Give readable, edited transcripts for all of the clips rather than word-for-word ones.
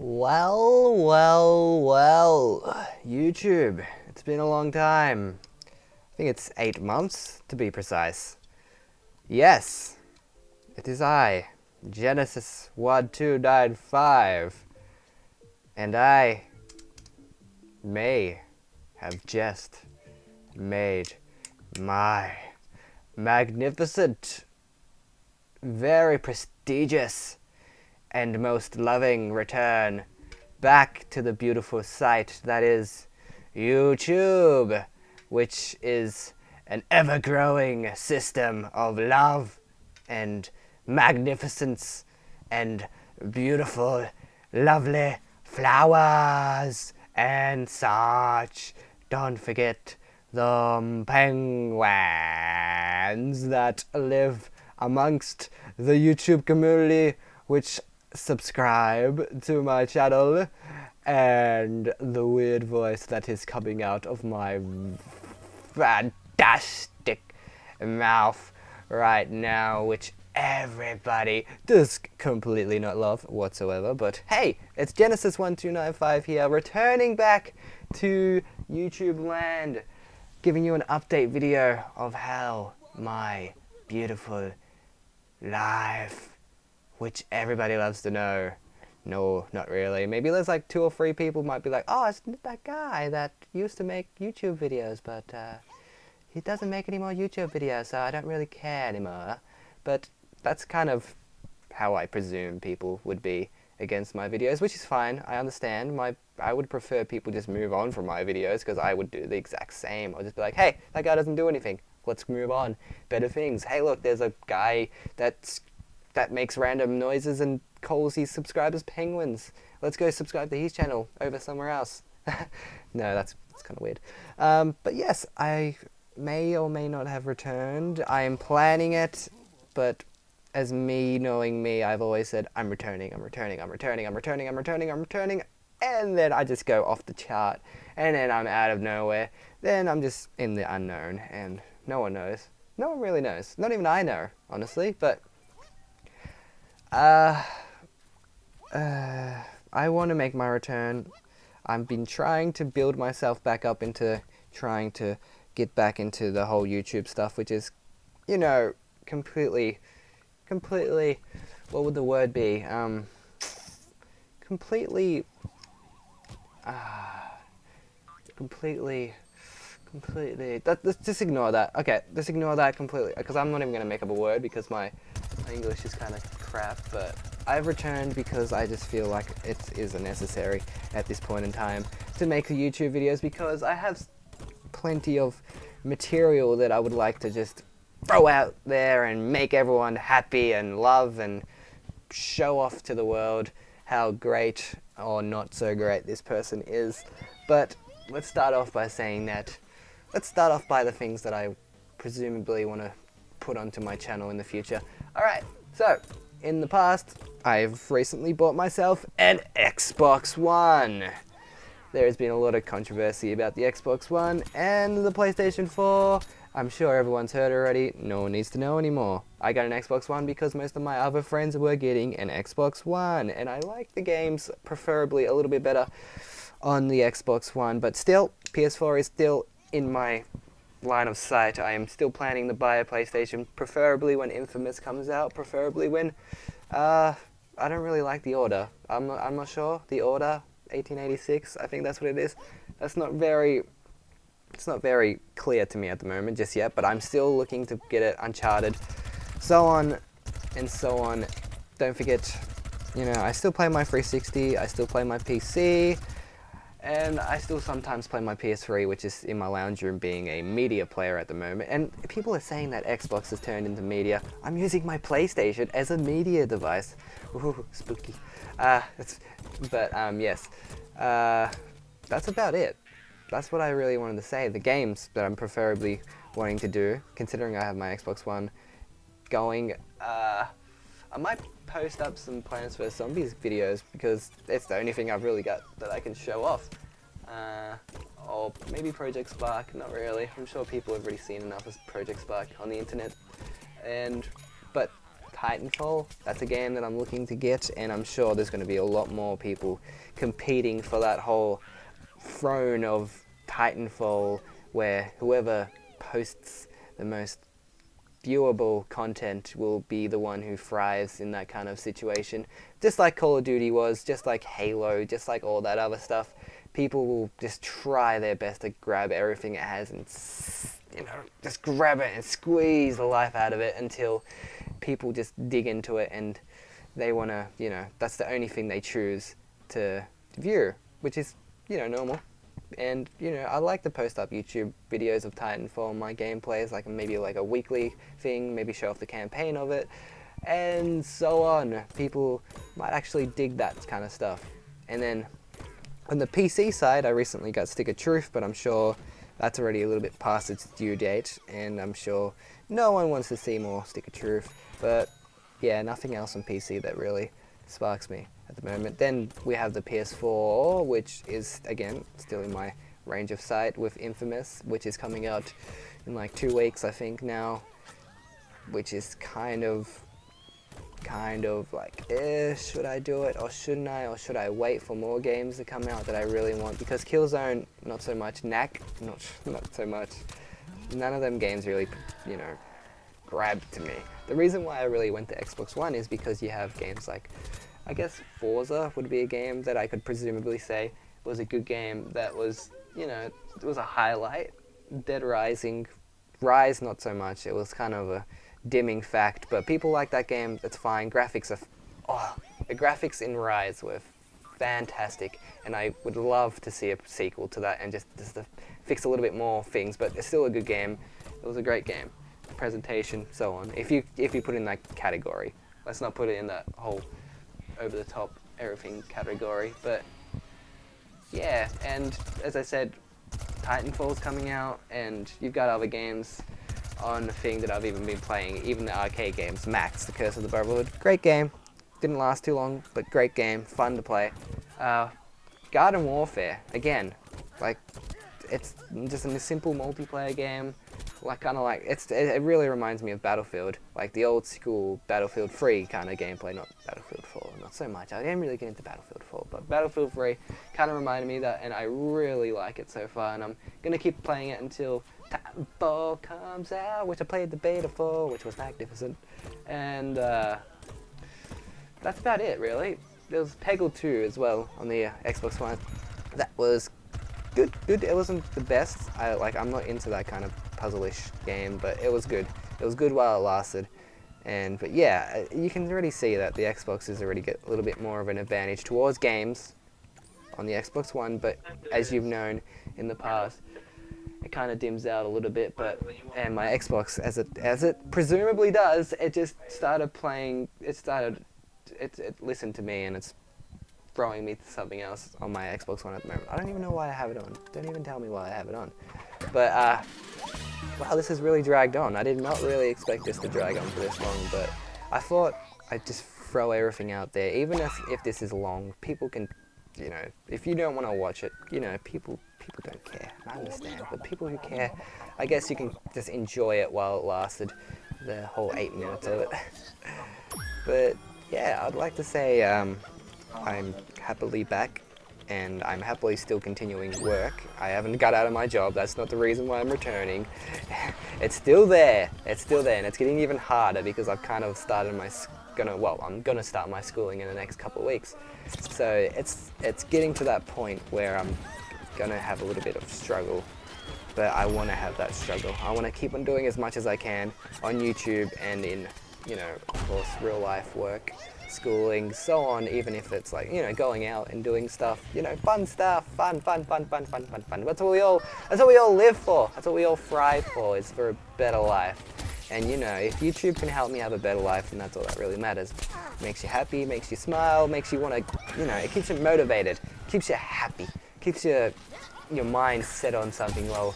Well, YouTube. It's been a long time. I think it's 8 months, to be precise. Yes, it is I, Genesis1295, and I may have just made my magnificent, very prestigious, and most loving return back to the beautiful site that is YouTube, which is an ever-growing system of love and magnificence and beautiful, lovely flowers and such. Don't forget the penguins that live amongst the YouTube community, which subscribe to my channel, and the weird voice that is coming out of my fantastic mouth right now, which everybody does completely not love whatsoever. But hey, it's Genesis1295 here, returning back to YouTube land, giving you an update video of how my beautiful life, which everybody loves to know. No, not really. Maybe there's like 2 or 3 people might be like, oh, it's that guy that used to make YouTube videos, but he doesn't make any more YouTube videos, so I don't really care anymore. But that's kind of how I presume people would be against my videos, which is fine. I understand. I would prefer people just move on from my videos, because I would do the exact same. I'll just be like, hey, that guy doesn't do anything. Let's move on. Better things. Hey, look, there's a guy that makes random noises and calls his subscribers penguins. Let's go subscribe to his channel over somewhere else. No, that's kind of weird. But yes, I may or may not have returned. I am planning it, but as me knowing me, I've always said, I'm returning, and then I just go off the chart, and then I'm out of nowhere. Then I'm just in the unknown, and no one knows. No one really knows. Not even I know, honestly, but I want to make my return. I've been trying to build myself back up into trying to get back into the whole YouTube stuff, which is, you know, completely, what would the word be? Completely, just ignore that. Okay, just ignore that completely, because I'm not even going to make up a word, because my English is kind of crap. But I've returned because I just feel like it is necessary at this point in time to make the YouTube videos, because I have plenty of material that I would like to just throw out there and make everyone happy and love and show off to the world how great or not so great this person is. But let's start off by saying that, let's start off by the things that I presumably want to put onto my channel in the future. Alright, so in the past, I've recently bought myself an Xbox One. There has been a lot of controversy about the Xbox One and the PlayStation 4. I'm sure everyone's heard already. No one needs to know anymore. I got an Xbox One because most of my other friends were getting an Xbox One, and I like the games preferably a little bit better on the Xbox One, but still, PS4 is still in my line of sight. I am still planning to buy a PlayStation, preferably when Infamous comes out, preferably when, I don't really like The Order. I'm not sure. The Order, 1886, I think that's what it is. It's not very clear to me at the moment just yet, but I'm still looking to get it. Uncharted, so on and so on. Don't forget, you know, I still play my 360, I still play my PC, and I still sometimes play my PS3, which is in my lounge room, being a media player at the moment. And people are saying that Xbox has turned into media. I'm using my PlayStation as a media device. Ooh, spooky. Yes. That's about it. That's what I really wanted to say. The games that I'm preferably wanting to do, considering I have my Xbox One going, I might post up some Plants vs Zombies videos, because it's the only thing I've really got that I can show off. Or maybe Project Spark, not really. I'm sure people have already seen enough of Project Spark on the internet. But Titanfall. That's a game that I'm looking to get, and I'm sure there's going to be a lot more people competing for that whole throne of Titanfall, where whoever posts the most viewable content will be the one who thrives in that kind of situation. Just like Call of Duty was, just like Halo, just like all that other stuff. People will just try their best to grab everything it has and, you know, just grab it and squeeze the life out of it until people just dig into it and they want to, you know, that's the only thing they choose to view, which is, you know, normal. And, you know, I like to post up YouTube videos of Titanfall, my gameplays, like maybe like a weekly thing, maybe show off the campaign of it, and so on. People might actually dig that kind of stuff. And then on the PC side, I recently got Stick of Truth, but I'm sure that's already a little bit past its due date, and I'm sure no one wants to see more Stick of Truth. But yeah, nothing else on PC that really sparks me at the moment. Then we have the PS4, which is, again, still in my range of sight, with Infamous, which is coming out in like 2 weeks, I think, now, which is kind of like, should I do it or shouldn't I, or should I wait for more games to come out that I really want? Because Killzone, not so much. Knack, not so much. None of them games really, you know, grabbed to me. The reason why I really went to Xbox One is because you have games like, I guess Forza would be a game that I could presumably say was a good game that was, you know, it was a highlight. Dead Rising, Rise not so much, it was kind of a dimming fact, but people like that game, that's fine. Graphics are, the graphics in Rise were fantastic, and I would love to see a sequel to that and just to fix a little bit more things, but it's still a good game. It was a great game. Presentation, so on. If you put it in that category. Let's not put it in that whole over-the-top everything category, but yeah, and as I said, Titanfall's coming out, and you've got other games on the thing that I've even been playing, even the arcade games. Max, The Curse of the Brotherhood, great game, didn't last too long, but great game, fun to play. Garden Warfare, again, like, it's just a simple multiplayer game, like kind of like, it really reminds me of Battlefield, like the old school Battlefield 3 kind of gameplay, not Battlefield 4, not so much. I didn't really get into Battlefield 4, but Battlefield 3 kind of reminded me of that, and I really like it so far, and I'm going to keep playing it until Titanfall comes out, which I played the beta for, which was magnificent, and that's about it, really. There was Peggle 2 as well on the Xbox One. That was good. It wasn't the best. I'm not into that kind of puzzle-ish game, but it was good. It was good while it lasted. But yeah, you can already see that the Xbox is already get a little bit more of an advantage towards games on the Xbox One, but as you've known in the past, it kind of dims out a little bit, and my Xbox, as it presumably does, it just started playing, it listened to me, and it's throwing me to something else on my Xbox One at the moment. I don't even know why I have it on. Don't even tell me why I have it on. But, wow, this has really dragged on. I did not really expect this to drag on for this long, but I thought I'd just throw everything out there. Even if this is long, people can, you know, if you don't want to watch it, you know, people don't care. I understand, but people who care, I guess you can just enjoy it while it lasted, the whole 8 minutes of it. But yeah, I'd like to say I'm happily back, and I'm happily still continuing work. I haven't got out of my job. That's not the reason why I'm returning. It's still there. It's still there, and it's getting even harder because I've kind of started I'm gonna start my schooling in the next couple of weeks. So it's getting to that point where I'm gonna have a little bit of struggle, but I want to have that struggle. I want to keep on doing as much as I can on YouTube and in, you know, of course, real life work, schooling, so on, even if it's like, you know, going out and doing stuff, you know, fun stuff, fun. That's what we all live for. That's what we all thrive for, is for a better life. And, you know, if YouTube can help me have a better life, then that's all that really matters. Makes you happy, makes you smile, makes you want to, you know, it keeps you motivated, keeps you happy, keeps your mind set on something. Well,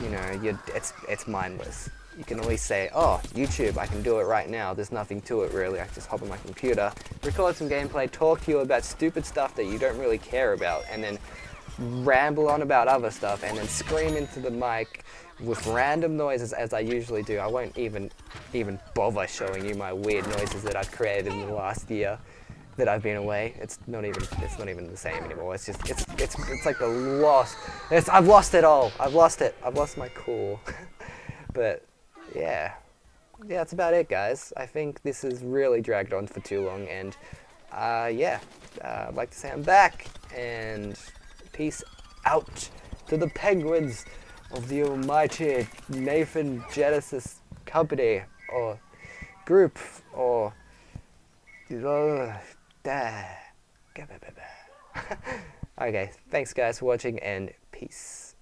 you know, it's mindless. You can always say, oh, YouTube, I can do it right now. There's nothing to it, really. I can just hop on my computer, record some gameplay, talk to you about stupid stuff that you don't really care about, and then ramble on about other stuff and then scream into the mic with random noises as I usually do. I won't even bother showing you my weird noises that I've created in the last year that I've been away. It's not even the same anymore. It's just it's like the lost. I've lost it all. I've lost it. I've lost my cool. But yeah, that's about it, guys. I think this has really dragged on for too long, and yeah, I'd like to say I'm back, and peace out to the penguins of the almighty Nathan Genesis company or group or okay, thanks guys for watching, and peace.